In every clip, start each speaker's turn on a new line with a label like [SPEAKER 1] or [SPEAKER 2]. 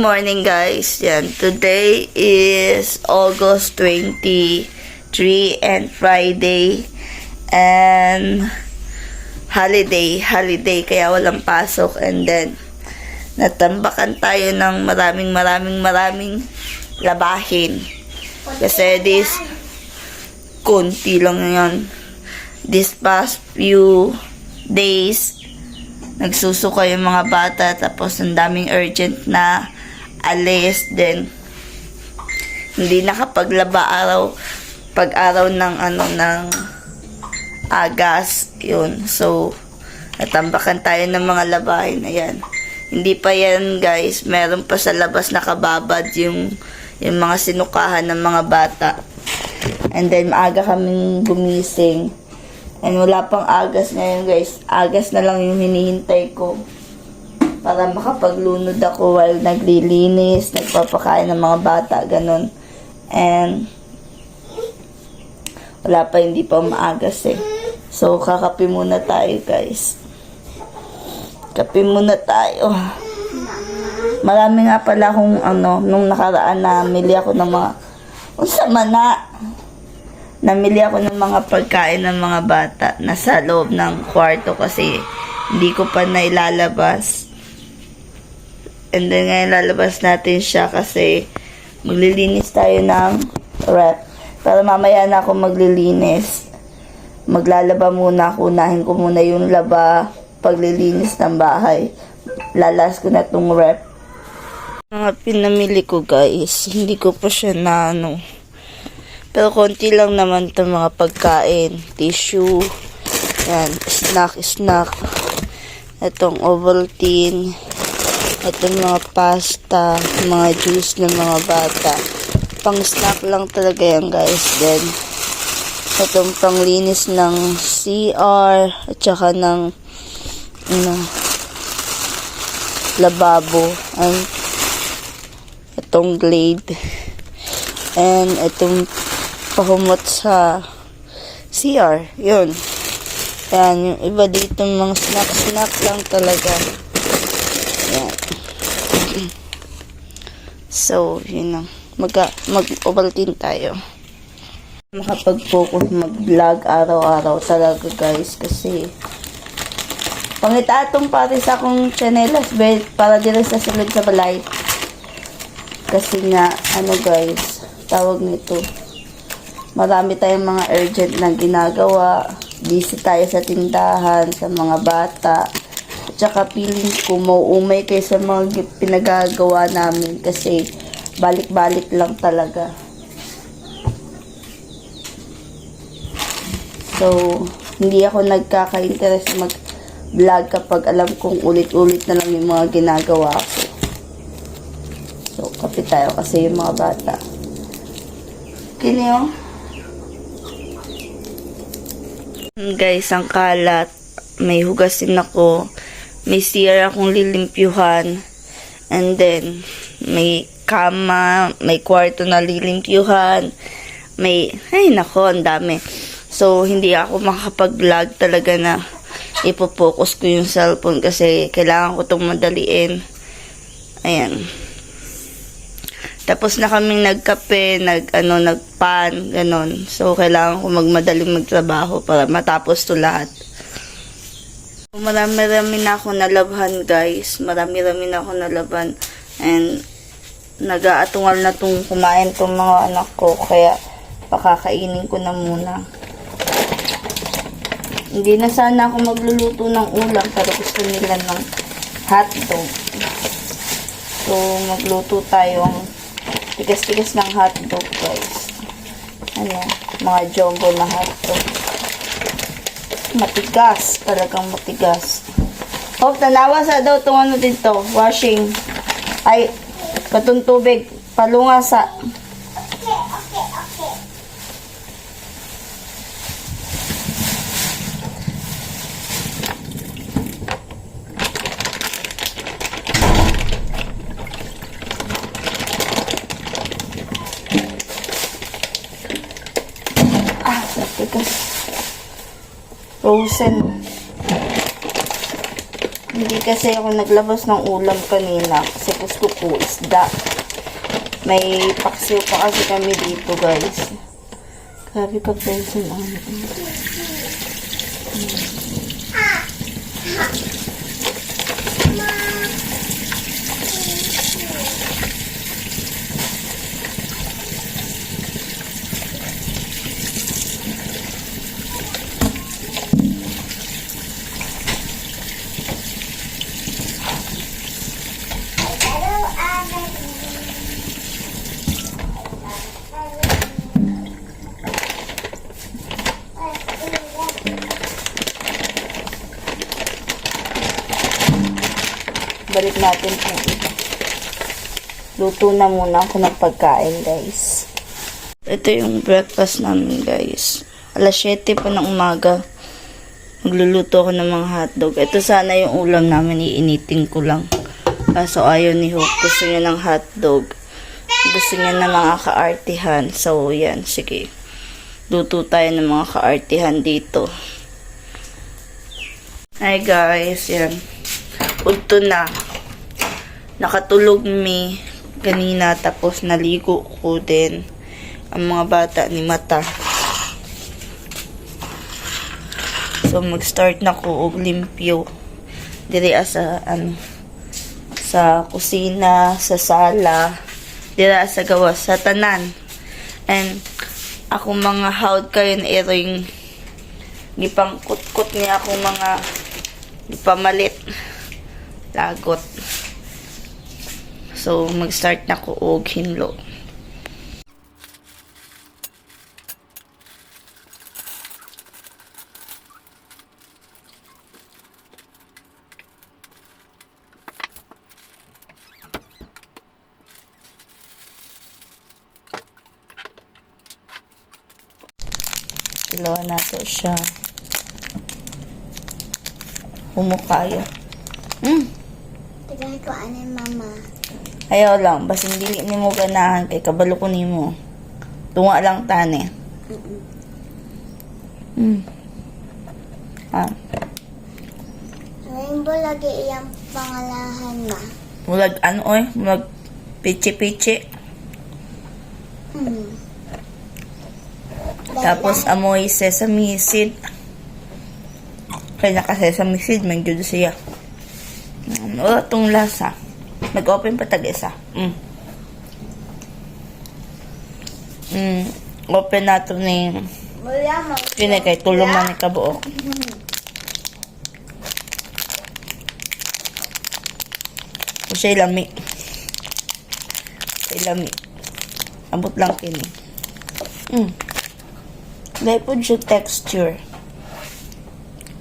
[SPEAKER 1] morning guys. Yan. Today is August 23 and Friday. And holiday kaya walang pasok. And then natambakan tayo ng maraming labahin. Kasi konti lang yan. This past few days nagsusuka yung mga bata, tapos ang daming urgent na alis din. Hindi nakapaglaba pag-araw ng ng agas yun. So natambakan tayo ng mga labahin. Ayan, hindi pa yan guys, meron pa sa labas nakababad yung mga sinukahan ng mga bata. And then maaga kaming gumising. And wala pang agas ngayon guys. Agas na lang yung hinihintay ko para makapaglunod ako while naglilinis, nagpapakain ng mga bata, ganun. And wala pa, hindi pa maagas eh. So kakape muna tayo guys. Kape muna tayo. Marami nga pala akong nung nakaraan na mili ako ng mga namili ako ng mga pagkain ng mga bata nasa loob ng kwarto kasi hindi ko pa nailalabas. And then ngayon lalabas natin siya kasi maglilinis tayo ng rep. Para mamaya na ako maglilinis. Maglalaba muna ako. Unahin ko muna yung paglilinis ng bahay. Lalas ko na tong rep. Mga pinamili ko guys, hindi ko pa siya na pero konti lang naman itong mga pagkain. Tissue. Yan. Snack. Itong Ovaltine. Itong mga pasta. Mga juice ng mga bata. Pang snack lang talaga yan guys. Then, itong panglinis ng CR. At saka ng lababo. And itong Glade. And itong pahumot sa CR. Yun. Yan. Yung iba dito mga snack lang talaga. Yan. So, yun lang. Mag-Ovaltine tayo. Makapag-focus mag-vlog araw-araw talaga guys. Kasi pangitatong pati sa akong chanelas para dire sa sulod sa balay. Kasi nga, guys, tawag nito, marami tayong mga urgent na ginagawa. Busy tayo sa tindahan, sa mga bata. At saka feeling ko mauumay kayo sa mga pinagagawa namin kasi balik-balik lang talaga. So, hindi ako nagkaka-interest mag-vlog kapag alam kong ulit-ulit na lang yung mga ginagawa ko. So, kape tayo kasi yung mga bata. Kinyo? Guys, ang kalat. May hugasin ako. May CR akong lilimpyuhan. And then, may kama, may kwarto na lilimpyuhan. Ay nako, ang dami. So, hindi ako makapag-vlog talaga na ipopokus ko yung cellphone kasi kailangan ko itong madaliin. Ayan. Tapos na kaming nagkape, nagpan, ganon. So, kailangan ko magmadaling magtrabaho para matapos to lahat. Marami na ako nalabhan, guys. Marami na ako nalabhan. And, nag-aatungal na itong kumain itong mga anak ko. Kaya, pakakainin ko na muna. Hindi na sana ako magluluto ng ulam, pero gusto nila ng hotdog. So, magluto tayong tigas-tigas ng hotdog guys. Mga jumbo na hotdog. Matigas. Talagang matigas. Tanawa sa daw itong dito. Washing. Ay, katong tubig. Palunga sa. Frozen. Hindi kasi ako naglabas ng ulam kanina kasi gusto ko isda. May paksiw pa kasi kami dito, guys. Grabe ka, person. Balik natin po ito. Luto na muna ako ng pagkain, guys. Ito yung breakfast namin, guys. Alas 7 pa ng umaga. Magluluto ako ng mga hotdog. Ito sana yung ulam namin. Iinitin ko lang. Kaso ayaw ni Hope. Gusto niya ng hotdog. Gusto niya ng mga kaartihan. So, yan. Sige. Luto tayo ng mga kaartihan dito. Hi, guys. Yan. Udto na. Nakatulog mi kanina tapos naligo ko din. Ang mga bata ni Mata. So mag-start na ko og limpyo. Diri sa sa kusina, sa sala, diri sa gawas, sa tanan. And ako mga hawd kayo na iring gipangkut-kut niya ako mga gipamalit. Lagot. So, mag-start na ko og hinlo. Ilawan nato siya. Humukayo.
[SPEAKER 2] Tigay ko ano mama.
[SPEAKER 1] Ayaw lang, basta dili ni mo ganahan kay kabalo ko nimo. Tunga lang tani.
[SPEAKER 2] Rainbow lagi iyang pangalahan ma.
[SPEAKER 1] Mulag ano oy, mulag pichi-pichi. Tapos amoy sesame seed. Kaya naka sesame seed man gyud siya. Ano tong lasa? Nag-open pa tag-isa. Open na ito ni yun kay tulong na ni kabuok. O siya lami. Siya lami. Ambot lang kini. Dahil po siya texture.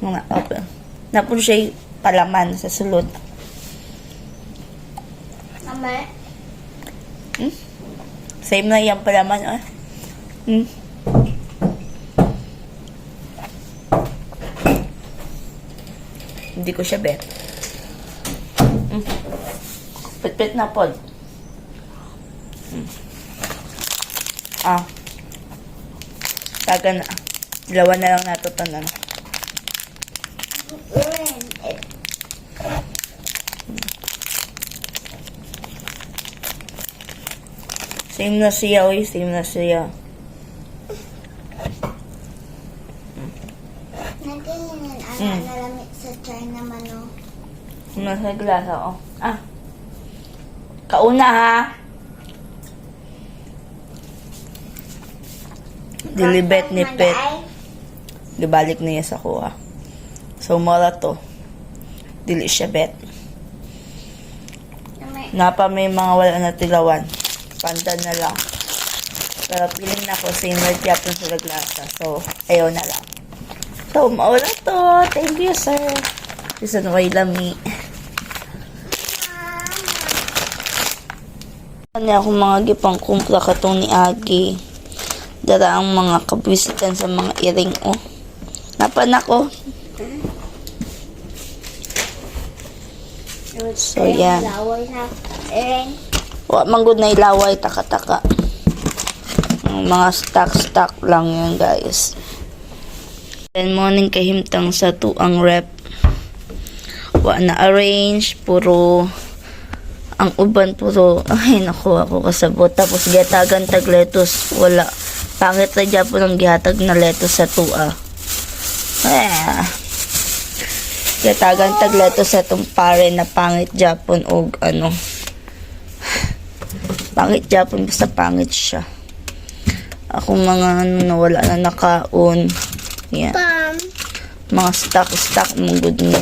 [SPEAKER 1] Mga open. Na po siya palaman sa sulod.
[SPEAKER 2] Mama?
[SPEAKER 1] Same na yan palaman, ah. Hindi ko siya bet. Pit-pit na pod. Taga na. Dalawa na lang nato tanan. Same na siya, oy. Same na siya.
[SPEAKER 2] Nagkahinan ang nalamit sa China naman o.
[SPEAKER 1] Nasa glasa, oh. Kauna, ha? Dilibet ni Pet. Gibalik niya sa kuha. So, mara to. Dili siya bet. Napa may mga wala na tilawan. Pandan na lang. Pero piling na ko same like yapon sa laglasa. So, ayaw na lang. So, maula to. Thank you, sir. Isa na kay lami. Ano akong mga gipang kumpla katong ni Agi. Dara ang mga kabwisitan sa mga iring, oh. Napan ako. So, yan.
[SPEAKER 2] Laway na. Ering.
[SPEAKER 1] Wa manggod na ilaway, taka-taka. Mga stock lang yun, guys. Then, morning kahimtang sa tuang rep. na-arrange. Puro, ang uban puro, ay naku, ako kasabot. Tapos gatagan tag lettuce, wala. Pangit na dyan po ng gihatag na lettuce sa tua. Gatagan tag lettuce sa itong pare na pangit Japon o ano. Pangit Japon, basta pangit siya. Ako mga ano, nawala na nakaon. Yan. Mga stock mong good mo.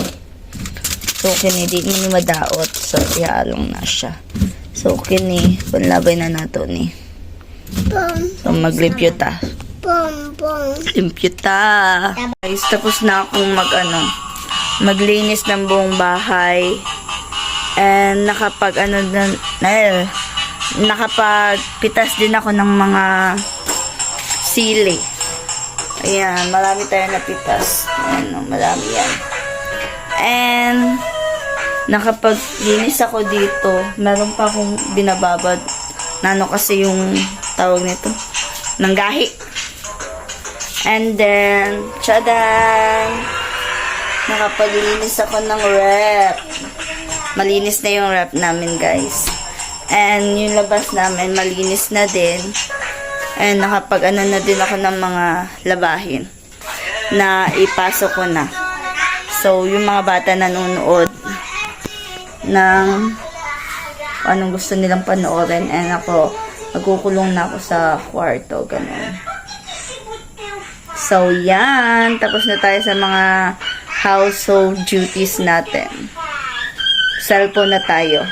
[SPEAKER 1] So, kini di mo ni madaot. So, iaalong na siya. So, kini, panlabay na nato ni. So, maglimpyo ta. Limpyo ta. Guys, tapos na akong maglinis ng buong bahay. And, nakapagpitas din ako ng mga sili. Ayan, marami tayo napitas. Ayan, marami yan. And, nakapaglinis ako dito. Meron pa akong binababad. Kasi yung tawag nito, ng gahi. And then, tchadan! Nakapaglinis ako ng rep. Malinis na yung rep namin, guys. And, yung labas namin, malinis na din. And, na din ako ng mga labahin na ipasok ko na. So, yung mga bata nanonood ng anong gusto nilang panoorin. And ako, magkukulong na ako sa kwarto. Ganun. So, yan. Tapos na tayo sa mga household duties natin. Cellphone na tayo.